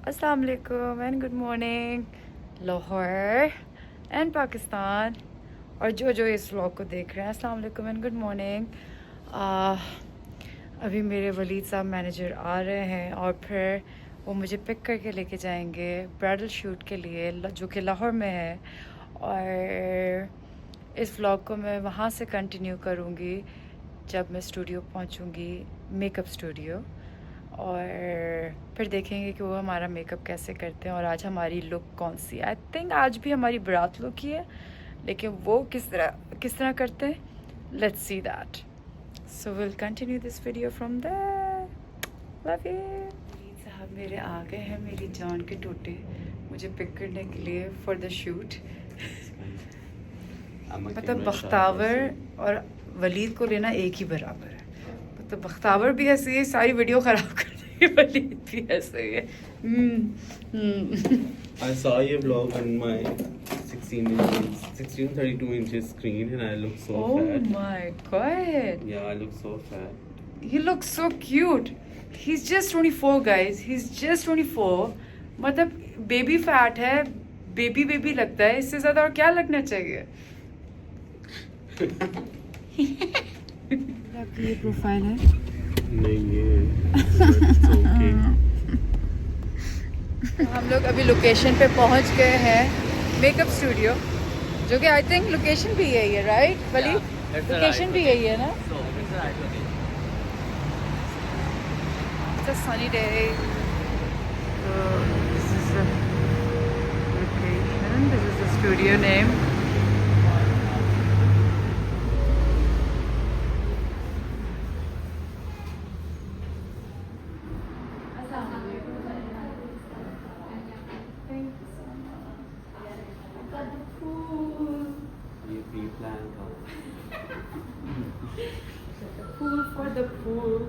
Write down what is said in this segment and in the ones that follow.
अस्सलाम वालेकुम and good morning Lahore and Pakistan और जो इस व्लॉग को देख रहे हैं अस्सलाम वालेकुम एंड गुड मॉर्निंग। अभी मेरे वलीद साहब मैनेजर आ रहे हैं और फिर वो मुझे पिक करके लेके जाएंगे ब्राइडल शूट के लिए जो कि लाहौर में है। और इस व्लॉग को मैं वहाँ से कंटिन्यू करूँगी जब मैं स्टूडियो पहुँचूँगी, मेकअप स्टूडियो, और फिर देखेंगे कि वो हमारा मेकअप कैसे करते हैं और आज हमारी लुक कौन सी। आई थिंक आज भी हमारी बारात लुक ही है, लेकिन वो किस तरह करते हैं, let's see that. So will continue this video from there. Love you. साहब मेरे आ गए हैं, मेरी जान के टोटे, मुझे पिक करने के लिए फॉर द शूट। मतलब बख्तावर और वलीद को लेना एक ही बराबर है। तो बख्तावर भी ऐसे ही सारी वीडियो ख़राब कर देगी, वलीद भी ऐसे ही है। I saw your vlog on my 1632 inches screen and I look so fat. Oh my god. Yeah, I look so fat. He looks so cute. He's just 24 guys. He's just 24. मतलब baby fat है, baby लगता है। इससे ज़्यादा और क्या लगना चाहिए। आपकी ये प्रोफाइल है? नहीं ये okay. हम लोग अभी लोकेशन पे पहुंच गए हैं, मेकअप स्टूडियो, जो कि आई थिंक लोकेशन भी यही है, राइट वली? लोकेशन भी यही है ना? It's a sunny day. So this is the location. This is the studio name. ये pre-plan था. Pool for the pool.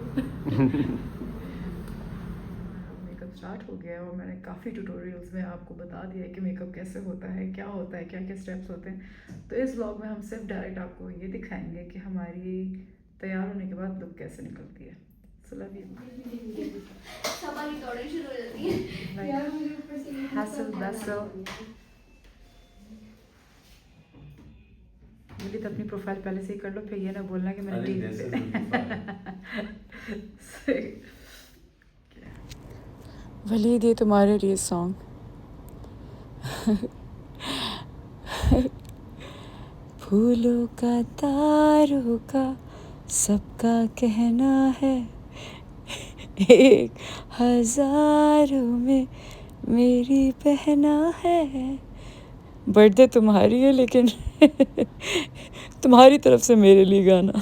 Makeup start हो गया है और मैंने काफ़ी ट्यूटोरियल्स में आपको बता दिया है कि मेकअप कैसे होता है, क्या होता है, क्या क्या स्टेप्स होते हैं। तो इस व्लॉग में हम सिर्फ डायरेक्ट आपको ये दिखाएंगे कि हमारी तैयार होने के बाद लुक कैसे निकलती है। So love you. हमारी दौड़ें शुरू हो जाती हैं यार, मुझे ऊपर से हसल दसल। मुझे तो अपनी प्रोफाइल पहले से ही कर लो, फिर ये ना बोलना कि मैंने वलीद ये तुम्हारे लिए सॉन्ग। फूलों का तारों का सबका कहना है, एक हजारों में मेरी बहना है। बर्थडे तुम्हारी है लेकिन तुम्हारी तरफ से मेरे लिए गाना।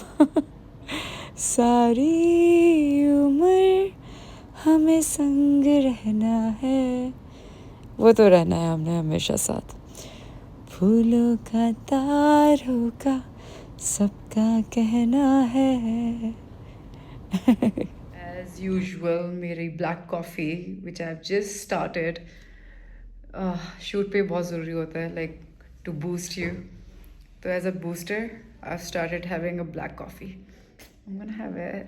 सारी उम्र हमें संग रहना है, वो तो रहना है हमने हमेशा साथ। फूलों का तारों का सबका कहना है। As usual मेरी black coffee which I have just started. Shoot पे बहुत ज़रूरी होता है, like to boost you. तो as a booster I've started having a black coffee. I'm gonna have it.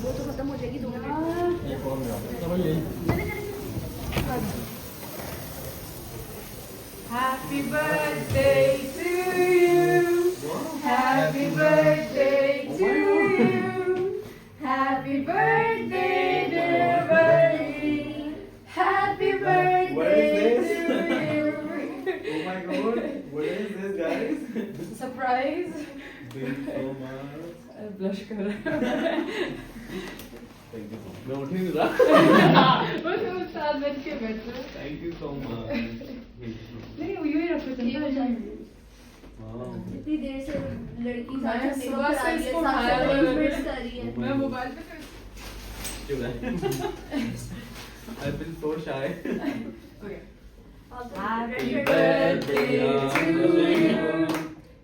वो तो खत्म हो जाएगी 2 minute. Happy birthday to you. Happy birthday to you. Happy birthday dear Wali. Happy birthday to you. Oh my god, what is this guys? Surprise. Thank you so much. Blush कर रहा है। Thank you so much. मैं उठ नहीं रहा. बस वो साथ बैठ के बैठ रहा है। Thank you so much. नहीं वो यूँ ही रखो तुम ना। Wow. इतनी देर से लड़की मैं साथ सुबह से इसको खाया खाया कर हुआ रही है। मैं मोबाइल पे क्यों है? I feel so shy. Okay. Happy birthday to you.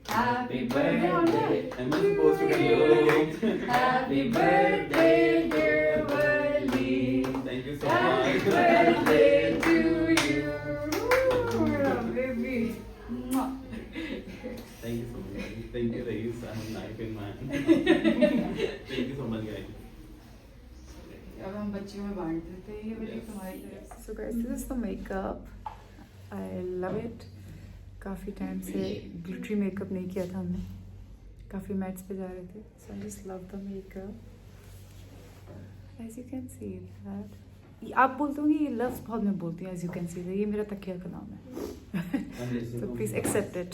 Happy birthday. Am I supposed to get hello? Happy birthday dear Wali. Thank you so Happy much. birthday to you. Baby. Thank you so much. Thank you, Rais. I'm a knife in my hand. बच्चों में बांट देते हैं ये वाली तुम्हारी तरफ से। So guys this is the makeup, I love it. काफ़ी टाइम से ग्लिटरी मेकअप नहीं किया था हमने, काफ़ी मैट्स पे जा रहे थे, so I just love the makeup as you can see that. आप बोलते होंगे ये लव्स बहुत मैं बोलती हूँ, as you can see that, ये मेरा तकिया का नाम है सो प्लीज एक्सेप्ट इट।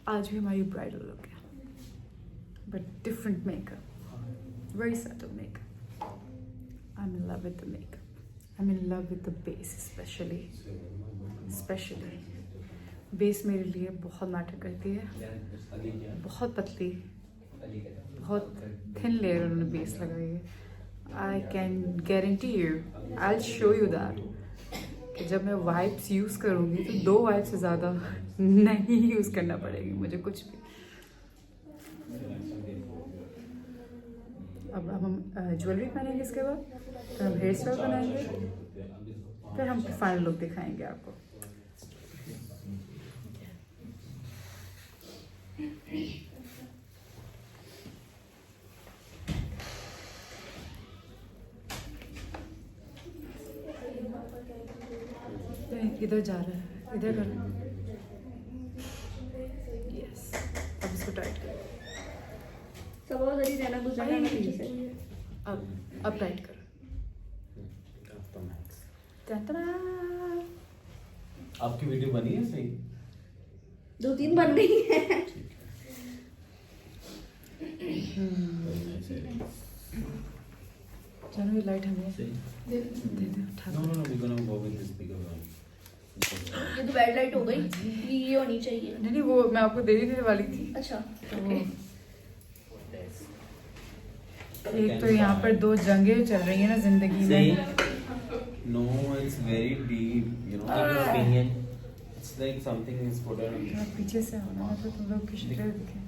आज भी हमारी ब्राइडल लुक है but different makeup, very subtle makeup. I am in love with the makeup, I am in love with the base specially base मेरे लिए बहुत मैटर करती है। बहुत पतली, बहुत थिन लेयर उन्होंने बेस लगाई है। I can guarantee you, I will show you that कि जब मैं वाइप्स यूज़ करूँगी तो 2 वाइप से ज़्यादा नहीं यूज़ करना पड़ेगी मुझे कुछ भी। अब हम ज्वेलरी पहनेंगे, इसके बाद फिर हम हेयर स्टाइल बनाएंगे, फिर हम फाइनल लुक दिखाएंगे आपको। इधर जा रहा है, इधर कर, यस। अब इसको टाइट कर, सब और जल्दी रहना गुजरना ना पीछे से। अब टाइट कर। Ta-da! आपकी वीडियो बनी है सही? 2-3 बन गई है। चलो ये लाइट हमें सही। दे दे, उठा No, no, no, we're gonna go with this bigger one. ये तो बैड लाइट हो गई, ये होनी चाहिए। नहीं वो मैं आपको दे देने वाली थी। अच्छा तो वो एक तो यहाँ पर 2 जंगें चल रही हैं ना जिंदगी में। No, it's very deep. You know, in your opinion, it's like something is put on. थोड़ा पीछे से आना है तो तुम लोग की शक्ल दिखे।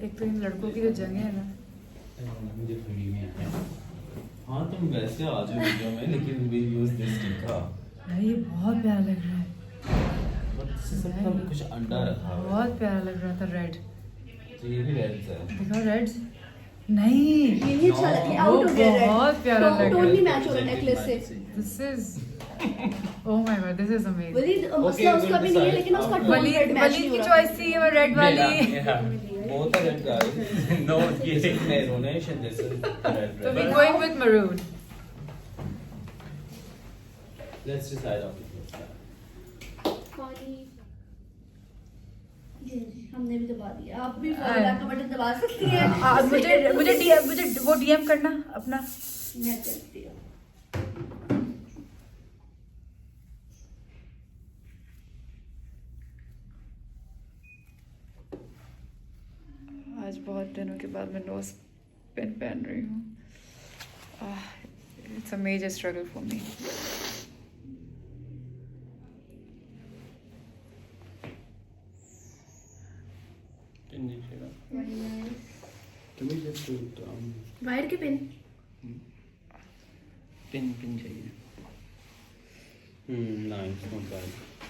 एक तो इन लड़कों की जो जंगें हैं ना, मुझे थोड़ी में आया। हाँ तुम वैसे आ जाओ वीडियो में, लेकिन we use this टिक्का। भाई ये बहुत प्यारा लग रहा है, But इससे सबका कुछ अंडा रखा हुआ है। बहुत प्यारा लग रहा था। रेड तो ये भी रेड है। दिखाओ, रेड नहीं ये अच्छा लग रहा है, आउट हो गया रेड। बहुत प्यारा लग रहा है। टोटली मैच हो रहा है नेकलेस से। This is oh my God, this is amazing. Walid मसला उसका भी नहीं है, लेकिन उसका tone Walid red match Walid नहीं की हो रहा। चॉइस थी ये रेड वाली। Both are red guys. No, this is maroonish and this is red. So we're going with maroon. Let's decide on it. हमने भी दबा दिया, आप भी फॉलो बैक का बटन दबा सकती हैं। मुझे वो डीएम करना अपना। मैं करती हूँ। आज बहुत दिनों के बाद मैं नोज पिन पहन रही हूँ। It's a major struggle for me. Can we just do it? Wire के पिन Pin चाहिए. Nice, not bad.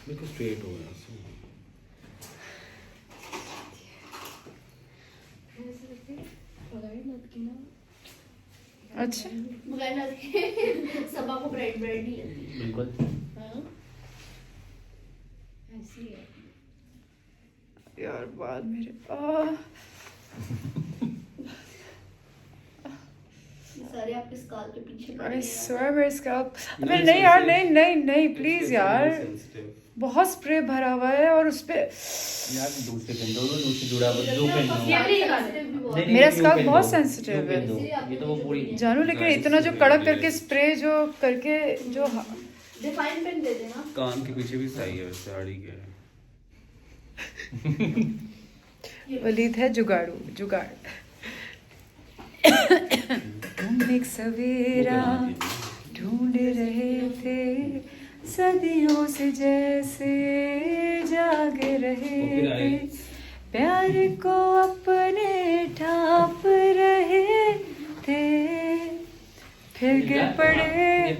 बिल्कुल straight हो गया. अच्छा बगैर नल के सबा को ब्राइड ब्राइड नहीं लगती। बिल्कुल. हाँ ऐसी है यार बाद मेरे सारे आपके स्काल के पीछे पड़े आई हैं। स्वेयर मेरे स्कैल्प। अबे नहीं यार, नहीं प्लीज यार, बहुत स्प्रे भरा हुआ है और उस पे यार दूसरे पिन दूसरी जुड़ा हुआ दो पिन ये भी sensitive भी बहुत है। मेरा स्कैल्प बहुत सेंसिटिव है ये तो वो पूरी जानू, लेकिन इतना जो कड़क करके स्प्रे जो करके जो डिफाइन पिन दे देना। कान के पीछे भी सही है साड़ी के. वलीद है जुगाड़। तुम एक सवेरा ढूंढ रहे थे, सदियों से जैसे जाग रहे थे, प्यार को अपने ढाप रहे थे, फिर गिर पड़े,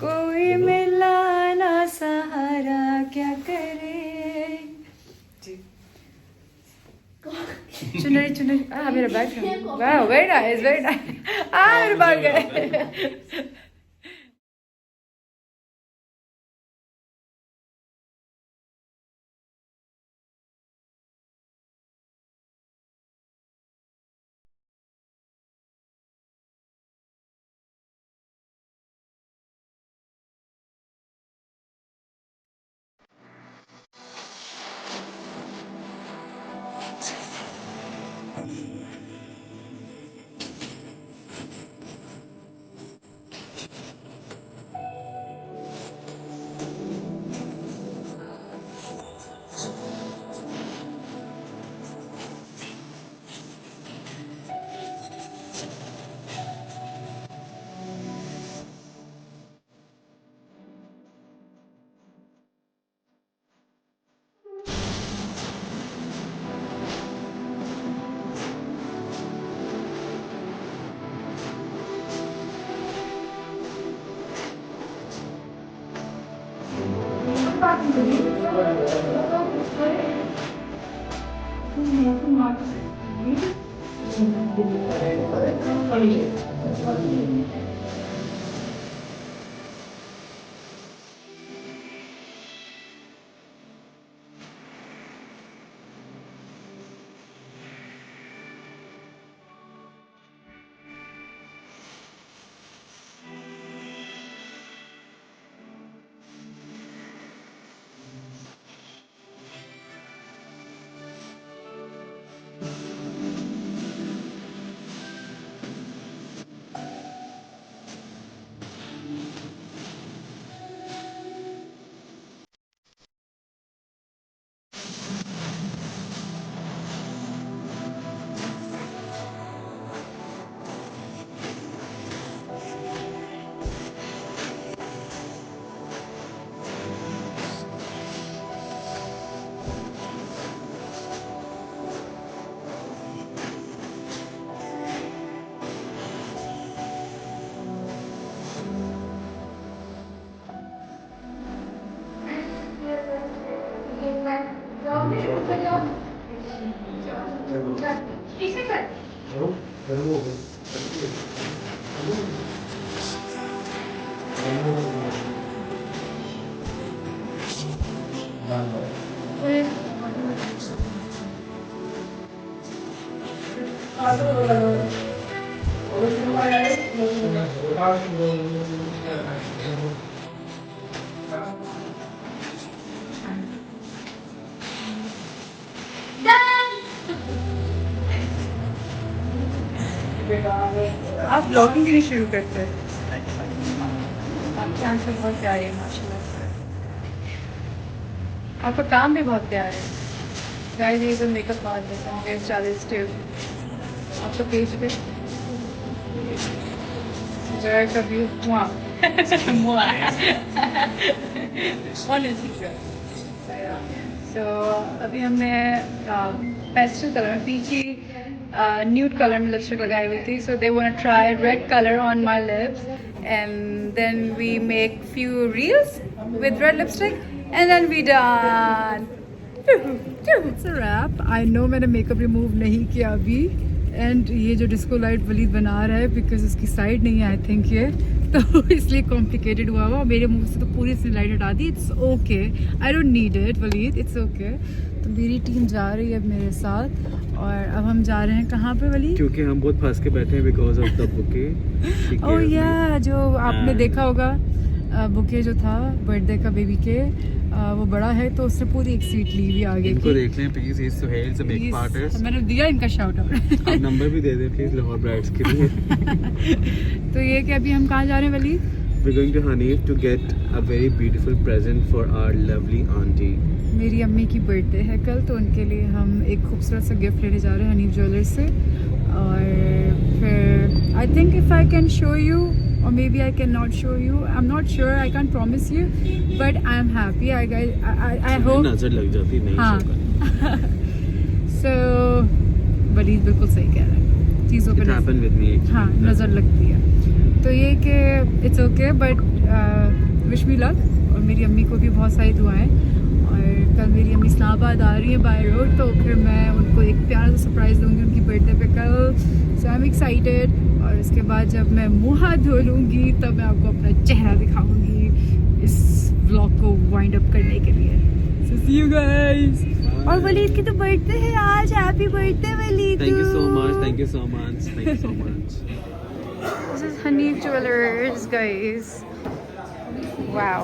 कोई मिला ना सहारा, क्या करे। चुनरी चुनरी मेरा बैग वाह वेरी नाइस मेरे भाग गए आप ब्लॉगिंग के लिए शुरू करते हैं आपकी आंखें बहुत प्यारी है माशाल्लाह से आपका काम भी बहुत प्यारा है गाइस ये तो मेकअप आर्टिस्ट है हेयर स्टाइलिस्ट है आपका पेज पे जरा कभी तो अभी हमने पेस्टल कलर पीछे न्यूड कलर में लिपस्टिक लगाई हुई थी so they want try red colour on my lips and then we make few reels with red lipstick and then we done it's a wrap I know मैंने makeup remove नहीं किया अभी and ये जो disco light Waleed बना रहा है because उसकी साइड नहीं है आई थिंक ये तो इसलिए कॉम्प्लिकेटेड हुआ मेरे मुंह से तो पूरी सी लाइट हटा दी it's okay I don't need it Waleed it's okay तो मेरी टीम जा रही है अब मेरे साथ और अब हम जा रहे हैं कहाँ पे वलीद क्योंकि हम बहुत फंस के बैठे हैं बिकॉज ऑफ द बुके ओह या जो आपने देखा होगा बुके जो था बर्थडे का बेबी के वो बड़ा है तो उसने पूरी एक सीट ली हुई आगे इनको देख लें प्लीज इज सुहेल से बिग पार्टनर्स मैंने दिया इनका शाउट आउट आप नंबर भी दे दें प्लीज लाहौर ब्राइड्स के लिए तो ये कि अभी हम कहाँ जा रहे हैं Waleed we're going to Hanif to get a very beautiful present for our lovely auntie मेरी अम्मी की बर्थडे है कल तो उनके लिए हम एक खूबसूरत सा गिफ्ट लेने जा रहे हैं हनीफ ज्वेलर्स से और फिर I think if I can show you or maybe I cannot show you I'm not sure I can't promise you but I am happy I hope नजर लग जाती नहीं हाँ so वलीद बिल्कुल सही कह रहा है चीज़ों पे happened with me हाँ नज़र लगती है तो ये कि it's okay but wish me luck और मेरी अम्मी को भी बहुत सारी दुआएं और कल मेरी अम्मी इस्लामाबाद आ रही है बाय रोड, तो फिर मैं उनको एक प्यारा सा सरप्राइज़ दूँगी उनकी बर्थडे पे कल। सो आई एम एक्साइटेड। और उसके बाद जब मैं मुँह हाथ धो लूँगी तब मैं आपको अपना चेहरा दिखाऊँगी इस व्लॉग को वाइंड अप करने के लिए। So see you guys. और वलीद की तो बर्थडे है आज। Happy birthday Walid. Thank you so much. Thank you so much. Thank you so much. This is Hanif Jewelers, guys. Wow.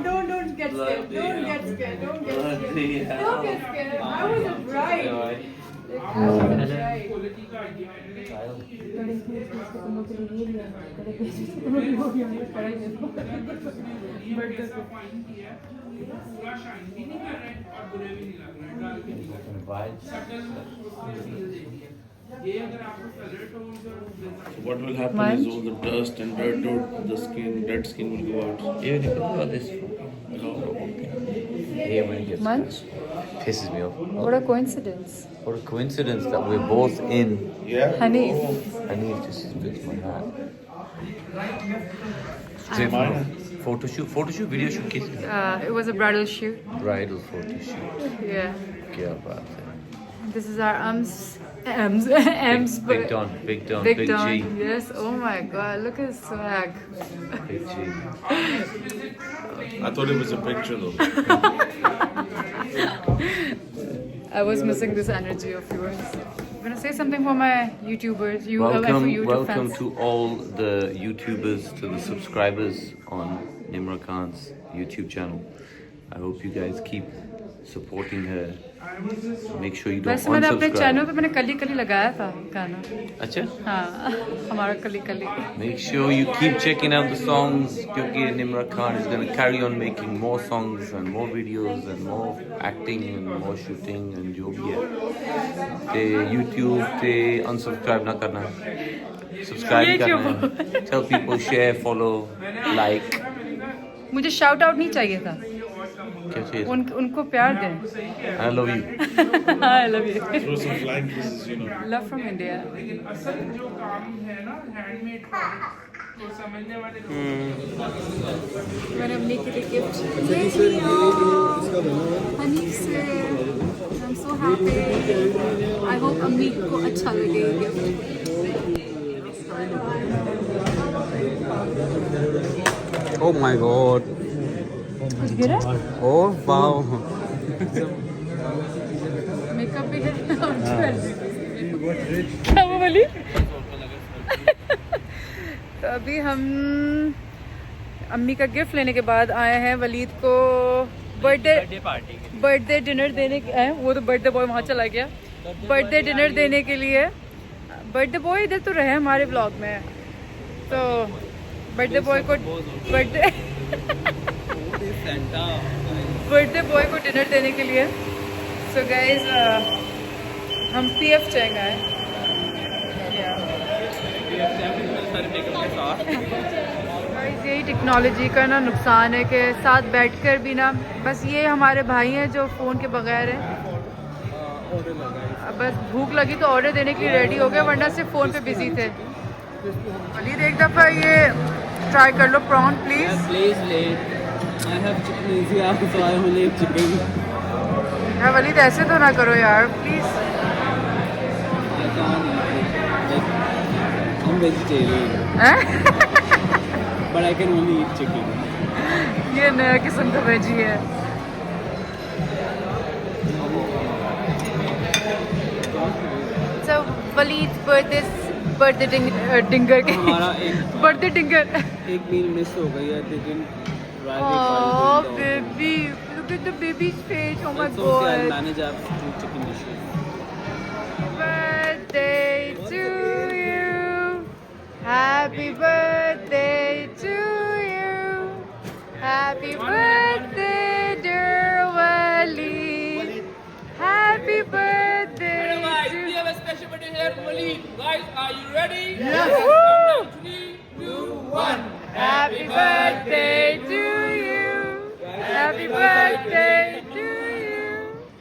Don't get scared. Don't get scared. Don't get scared. Don't get scared. I was a bride. I was a bride. What will happen is all the dust and dirt, the skin, dead skin will go out. Even if it's about this. Yeah, when it gets Munch? pisses me off. What a coincidence. What a coincidence that we're both in. Yeah. Hanif. I need just fix my hat. Photo shoot, video shoot, kiss. It was a bridal shoot. Bridal photo shoot. Yeah. Kya baat hai. This is our Ems. Big Don, Big Don, Big Big Don. G. Yes. Oh my God. Look at his swag. Big G. I thought it was a picture though. I was missing this energy of yours. I'm gonna say something for my YouTubers. For Welcome, YouTube welcome fans. to all the YouTubers, to the subscribers on Nimra Khan's YouTube channel. I hope you guys keep supporting her. Make sure you don't वैसे मैंने अपने unsubscribe. Channel पे मैंने कली कली लगाया था गाना। अच्छा? हाँ हमारा कली कली। Make sure you keep checking out the songs क्योंकि Nimra Khan is going to carry on making more songs and more videos and more acting and more shooting and जो भी है। ते YouTube ते unsubscribe ना करना। Subscribe ये क्यों? करना। Tell people, share, follow, like. मुझे शाउट आउट नहीं चाहिए था। क्या चाहिए? उनको प्यार दें। I love you. I love you. Throw some flying kisses, you know. Love from India. असल जो काम है ना हैंडमेड तो समझने वाले लोग मैंने अपने के लिए गिफ्ट हनी से I am so happy. I hope अम्मी को अच्छा लगे ये गिफ्ट। Oh my god. कुछ गिरा? Oh wow. मेकअप भी है क्या वो वाली? तो अभी हम अम्मी का गिफ्ट लेने के बाद आए हैं वलीद को बर्थडे डिनर देने के आए। वो तो बर्थडे बॉय वहाँ चला गया। बर्थडे डिनर देने के लिए बर्थडे बॉय इधर तो रहे हमारे ब्लॉग में। तो बर्थडे बॉय को बर्थडे बॉय को डिनर देने के लिए सो गाइज हम PF चेंग आए। गाइज यही टेक्नोलॉजी का ना नुकसान है कि साथ बैठकर भी ना बस ये हमारे भाई हैं जो फ़ोन के बगैर हैं। बस भूख लगी तो ऑर्डर देने के लिए रेडी हो गए वरना सिर्फ फ़ोन पे बिजी थे। वलीद एक दफ़ा ये ट्राई कर लो prawn please. Please late. I have chicken easy up, so I only eat chicken. यार वलीद ऐसे तो ना करो यार please. I can't eat it. Like, I'm vegetarian, but I can only eat chicken. ये नया किस्म का वेजी है। So Waleed's birthday डिंगर के हमारा बर्थडे डिंगर। एक मील मिस हो गई है, लेकिन Oh baby, look at the baby's face. Oh my I'll god. manage our two chicken dishes. Birthday to you. Happy birthday to you. Happy birthday, dear Waleed. Happy birthday to you. We have a special birthday here from Waleed. Guys, are you ready? Yes. Countdown, 3, 2, 1. Happy birthday to you. Happy birthday to you.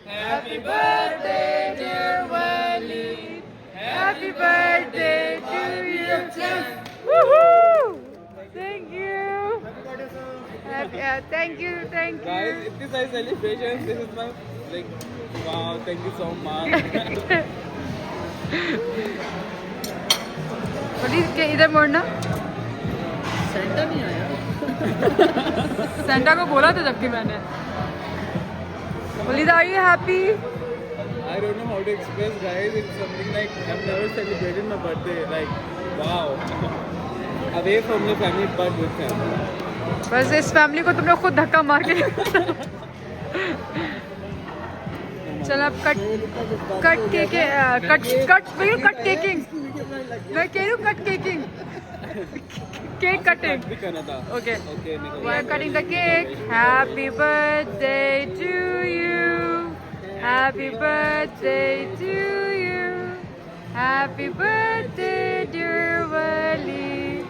Happy birthday, dear Waleed. Happy birthday to you. Woohoo! Thank you. Guys, इतनी सारी celebrations. This is my like, wow, thank you so much. Waleed के इधर मोड़ना. Santa नहीं आया. Santa को बोला था जबकि मैंने. Waleed, are you happy? I don't know how to express, guys. It's something like I've never celebrated my birthday. Like, wow. Away from the family, but with family. बस इस फैमिली को तुमने खुद धक्का मार के. चल अब कट भैया कट केकिंग. मैं कह रही हूँ कट केकिंग. Cake cutting. भी करना था. Okay. Okay. We are cutting the cake. Happy birthday to you. Happy birthday to you. Happy birthday, dear Wali.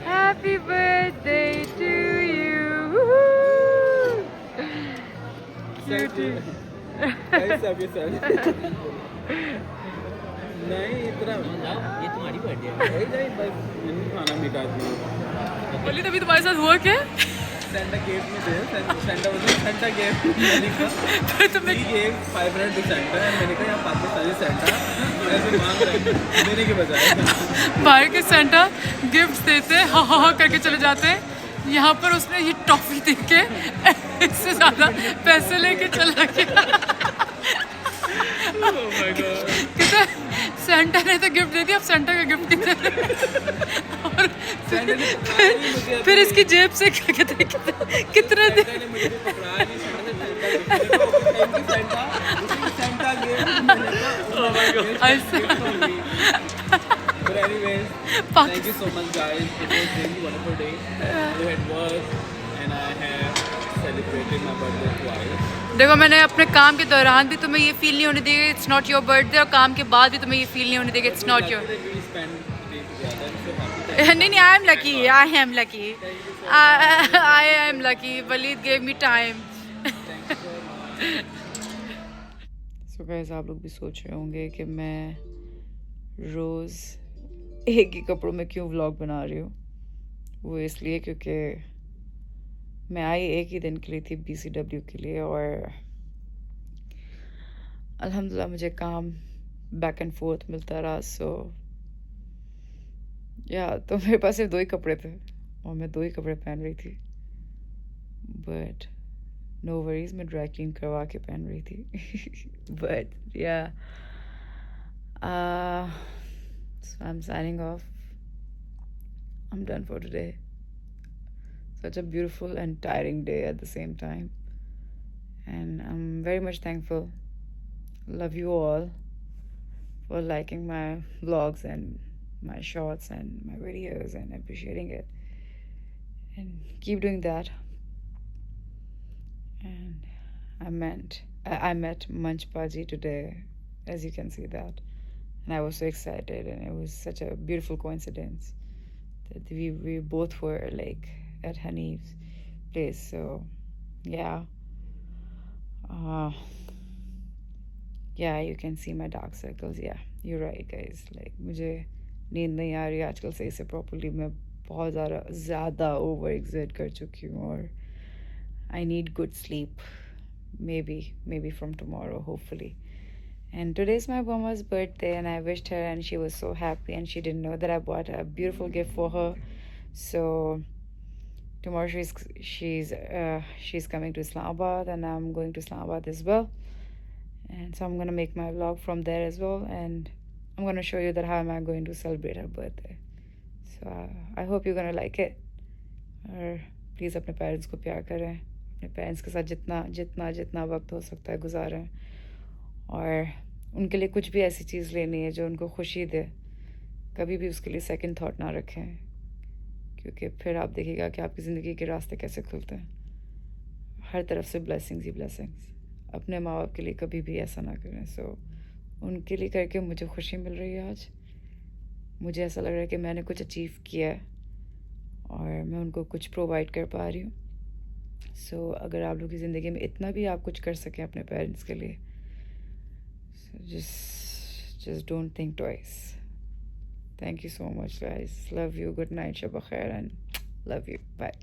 Happy birthday to you. Woohoo! Cutie. Guys, अब ये सब. नहीं इतना. ये तुम्हारी बर्थडे है. नहीं बस नहीं खाना मीठा इतना. बोली तभी तुम्हारे साथ हुआ क्या? Santa gave me this and Santa gave me Monica. He gave 500 to Santa and मैंने कहा यार पाकिस्तानी Santa ऐसे मांग रहे हैं देने के बजाय. बाहर के सेंटा गिफ्ट्स देते हाँ हाँ हाँ करके चले जाते हैं. यहाँ पर उसने ये टॉफी दे के इससे ज़्यादा पैसे लेके चला गया. Oh my God. कहते सेंटा ने तो गिफ्ट दे दिया, अब सेंटा का गिफ्ट किधर है? और फिर इसकी जेब से क्या कहते हैं कितने दे. Santa ने मुझे भी पकड़ा नहीं. Santa gave me Monica. Oh my God. But anyways, thank you so much, guys. It was a really wonderful day. We had work and I have celebrated my birthday twice. देखो मैंने अपने काम के दौरान भी तुम्हें ये फील नहीं होने देगा इट्स नॉट योर बर्थडे, और काम के बाद भी तुम्हें ये फील नहीं होने देगा it's not your. We spent the day together. I'm so happy. नहीं I am lucky. I am lucky. Walid gave me time. So guys, आप लोग भी सोच रहे होंगे कि मैं रोज़ एक ही कपड़ों में क्यों व्लॉग बना रही हूँ. वो इसलिए क्योंकि मैं आई एक ही दिन के लिए थी BCW के लिए, और अल्हम्दुलिल्लाह मुझे काम बैक एंड फोर्थ मिलता रहा. सो या तो मेरे पास सिर्फ 2 ही कपड़े थे और मैं 2 ही कपड़े पहन रही थी. बट नो वरीज, मैं ड्राई क्लीन करवा के पहन रही थी. बट या so I'm signing off. I'm done for today. Such a beautiful and tiring day at the same time, and I'm very much thankful. Love you all for liking my vlogs and my shorts and my videos and appreciating it, and keep doing that. And I met Manch Paji today, as you can see that, and I was so excited, and it was such a beautiful coincidence that we both were like at Hanif's place. So yeah, you can see my dark circles. Yeah, you're right guys. Like मुझे नींद नहीं आ रही आजकल सही से properly. मैं बहुत ज़्यादा ओवर एक्सर्ट कर चुकी हूँ, और I need good sleep. Maybe from tomorrow, hopefully. And today's my mama's birthday, and I wished her, and she was so happy, and she didn't know that I bought a beautiful gift for her. So tomorrow she's coming to Islamabad, and I'm going to Islamabad as well. And so I'm gonna make my vlog from there as well, and I'm gonna show you that how am I going to celebrate her birthday. So I hope you're gonna like it. और please अपने parents को प्यार करें, अपने parents के साथ जितना वक्त हो सकता है गुजारें, और उनके लिए कुछ भी ऐसी चीज़ लेनी है जो उनको खुशी दे. कभी भी उसके लिए सेकंड थॉट ना रखें, क्योंकि फिर आप देखिएगा कि आपकी ज़िंदगी के रास्ते कैसे खुलते हैं. हर तरफ से ब्लेसिंग्स ही ब्लेसिंग्स. अपने माँ बाप के लिए कभी भी ऐसा ना करें. सो उनके लिए करके मुझे खुशी मिल रही है आज. मुझे ऐसा लग रहा है कि मैंने कुछ अचीव किया है और मैं उनको कुछ प्रोवाइड कर पा रही हूँ. सो अगर आप लोग की ज़िंदगी में इतना भी आप कुछ कर सकें अपने पेरेंट्स के लिए, just don't think twice. Thank you so much guys. Love you. Good night. Shab khair and love you. Bye.